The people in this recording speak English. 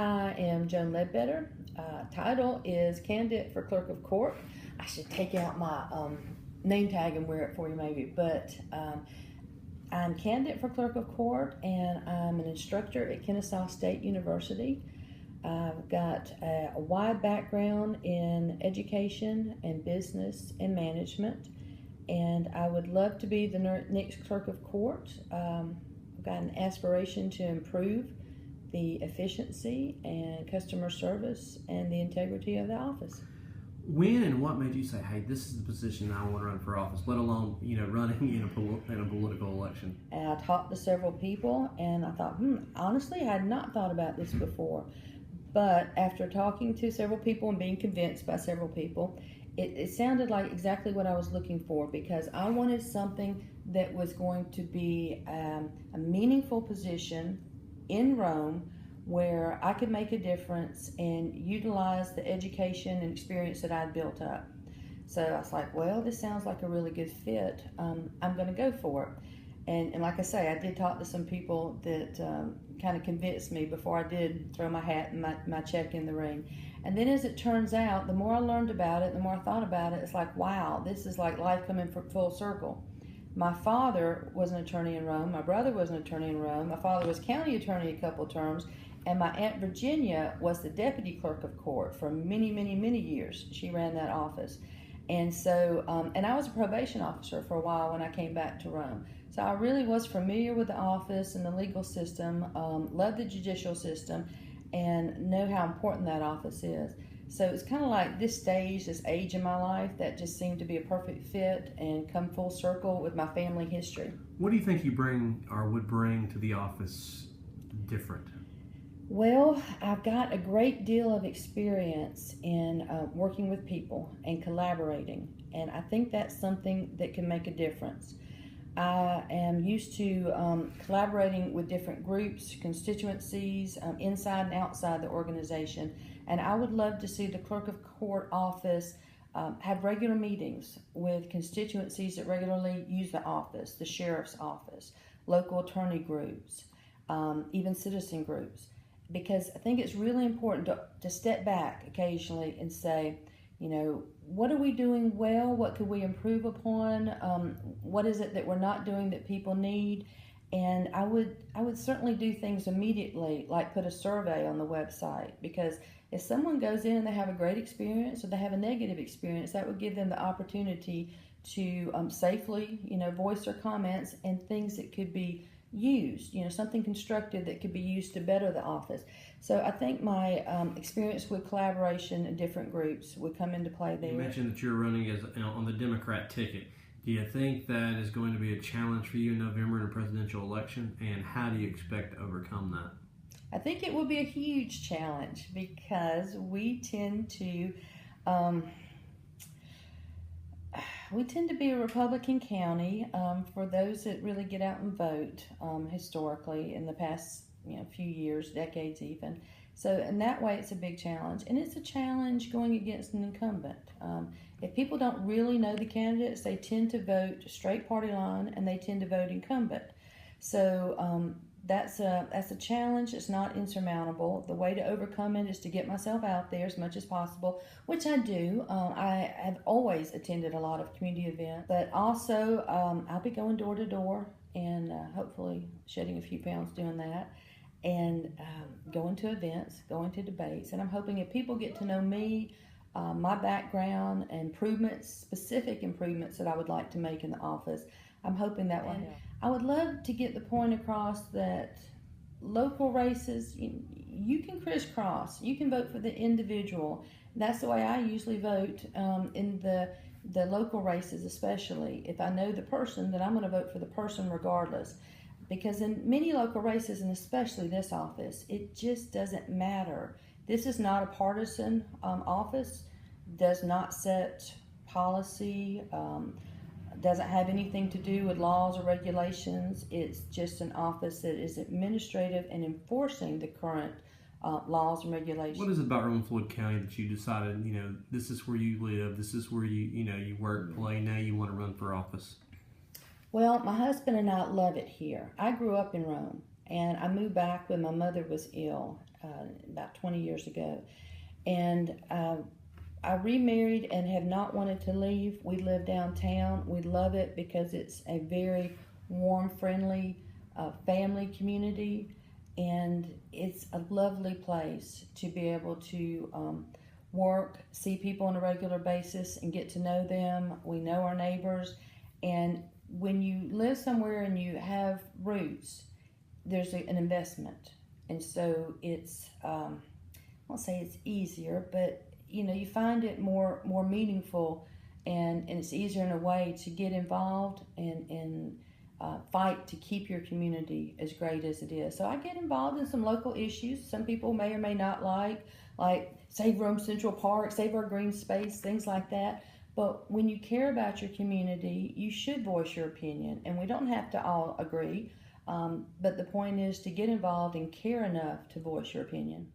I am Joan Ledbetter. Title is candidate for clerk of court. I should take out my name tag and wear it for you maybe, but I'm candidate for clerk of court, and I'm an instructor at Kennesaw State University. I've got a wide background in education and business and management, and I would love to be the next clerk of court. I've got an aspiration to improve the efficiency and customer service and the integrity of the office. When and what made you say, hey, this is the position I want to run for office, let alone, running in a political election? And I talked to several people, and I thought, honestly, I had not thought about this before. But after talking to several people and being convinced by several people, it sounded like exactly what I was looking for, because I wanted something that was going to be a meaningful position in Rome, where I could make a difference and utilize the education and experience that I'd built up. So I was like, well, this sounds like a really good fit. I'm going to go for it. And like I say, I did talk to some people that kind of convinced me before I did throw my hat and my check in the ring. And then as it turns out, the more I learned about it, the more I thought about it, it's like, wow, this is like life coming full circle. My father was an attorney in Rome. My brother was an attorney in Rome. My father was county attorney a couple of terms. And my Aunt Virginia was the deputy clerk of court for many, many, many years. She ran that office. And so, and I was a probation officer for a while when I came back to Rome. So I really was familiar with the office and the legal system, loved the judicial system, and know how important that office is. So it's kind of like this age in my life that just seemed to be a perfect fit and come full circle with my family history. What do you think you bring or would bring to the office different? Well, I've got a great deal of experience in working with people and collaborating, and I think that's something that can make a difference. I am used to collaborating with different groups, constituencies, inside and outside the organization, and I would love to see the clerk of court office have regular meetings with constituencies that regularly use the office, the sheriff's office, local attorney groups, even citizen groups, because I think it's really important to step back occasionally and say, what are we doing well? What could we improve upon? What is it that we're not doing that people need? And I would certainly do things immediately, like put a survey on the website, because if someone goes in and they have a great experience or they have a negative experience, that would give them the opportunity to safely, voice their comments and things that could be used, something constructive that could be used to better the office. So I think my experience with collaboration in different groups would come into play there. You mentioned that you're running on the Democrat ticket. Do you think that is going to be a challenge for you in November in a presidential election, and how do you expect to overcome that? I think it will be a huge challenge, because we tend to be a Republican county for those that really get out and vote historically in the past few years, decades even. So in that way, it's a big challenge. And it's a challenge going against an incumbent. If people don't really know the candidates, they tend to vote straight party line, and they tend to vote incumbent. So that's a challenge. It's not insurmountable. The way to overcome it is to get myself out there as much as possible, which I do. I have always attended a lot of community events, but also I'll be going door to door and hopefully shedding a few pounds doing that, and going to events, going to debates. And I'm hoping if people get to know me, my background, specific improvements that I would like to make in the office, I'm hoping that will help. I would love to get the point across that local races, you can crisscross. You can vote for the individual. That's the way I usually vote in the local races, especially. If I know the person, then I'm going to vote for the person regardless. Because in many local races, and especially this office, it just doesn't matter. This is not a partisan office, does not set policy, doesn't have anything to do with laws or regulations. It's just an office that is administrative and enforcing the current laws and regulations. What is it about Floyd County that you decided, this is where you live, this is where you work, play, now you want to run for office? Well, my husband and I love it here. I grew up in Rome, and I moved back when my mother was ill. about 20 years ago. And I remarried and have not wanted to leave. We live downtown. We love it because it's a very warm, friendly family community, and it's a lovely place to be able to work, see people on a regular basis, and get to know them. We know our neighbors, and when you live somewhere and you have roots, there's an investment, and so it's I won't say it's easier, but you find it more meaningful, and it's easier in a way to get involved and fight to keep your community as great as it is. So I get involved in some local issues some people may or may not like Save Rome Central Park, Save Our Green Space, things like that. But when you care about your community, you should voice your opinion, and we don't have to all agree. But the point is to get involved and care enough to voice your opinion.